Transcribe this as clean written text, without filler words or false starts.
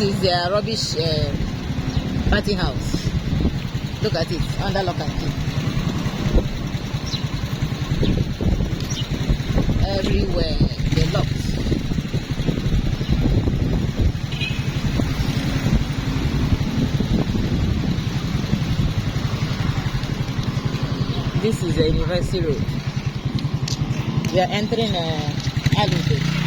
This is their rubbish party house. Look at it, under lock and key. Everywhere, they locked. This is a University Road. We are entering Allentown.